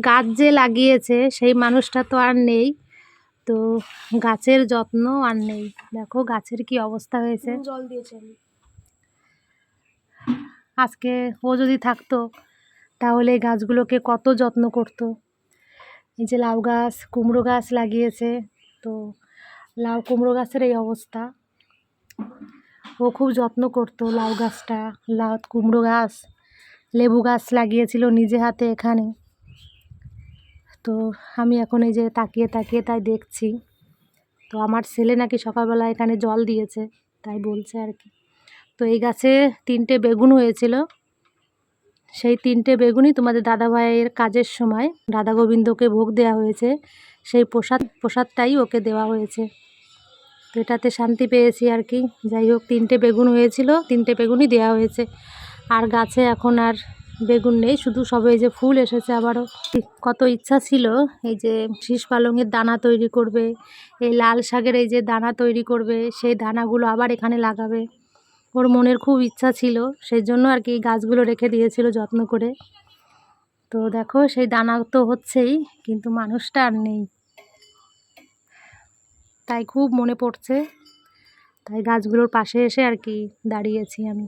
গাছ যে লাগিয়েছে সেই মানুষটা তো আর নেই, তো গাছের যত্ন আর নেই। দেখো গাছের কি অবস্থা হয়েছে। জল দিয়েছে আমি। আজকে ও যদি থাকতো তাহলে এই গাছগুলোকে কত যত্ন করতো। এই যে লাউ গাছ, কুমড়ো গাছ লাগিয়েছে, তো লাউ কুমড়ো গাছের এই অবস্থা। ও খুব যত্ন করতো লাউ গাছটা, লাউ কুমড়ো গাছ, লেবু গাছ লাগিয়েছিল নিজে হাতে এখানে। তো আমি এখন এই যে তাকিয়ে তাকিয়ে তাই দেখছি। তো আমার ছেলে নাকি সকালবেলা এখানে জল দিয়েছে, তাই বলছে আর কি। তো এই গাছে 3টে বেগুন হয়েছিল, সেই 3টে বেগুনই তোমাদের দাদাভাইয়ের কাজের সময় রাধা গোবিন্দকে ভোগ দেওয়া হয়েছে, সেই প্রসাদটাই ওকে দেওয়া হয়েছে। তো এটাতে শান্তি পেয়েছি আর কি। যাই হোক 3টে বেগুন হয়েছিল, 3টে বেগুনই দেওয়া হয়েছে। আর গাছে এখন আর বেগুন নেই, শুধু সবে এই যে ফুল এসেছে আবারও। কত ইচ্ছা ছিল এই যে শীষ পালংয়ের দানা তৈরি করবে, এই লাল শাকের এই যে দানা তৈরি করবে, সেই দানাগুলো আবার এখানে লাগাবে। ওর মনের খুব ইচ্ছা ছিল, সেই জন্য আর কি গাছগুলো রেখে দিয়েছিল যত্ন করে। তো দেখো সেই দানা তো হচ্ছেই, কিন্তু মানুষটা আর নেই, তাই খুব মনে পড়ছে। তাই গাছগুলোর পাশে এসে আর কি দাঁড়িয়েছি আমি।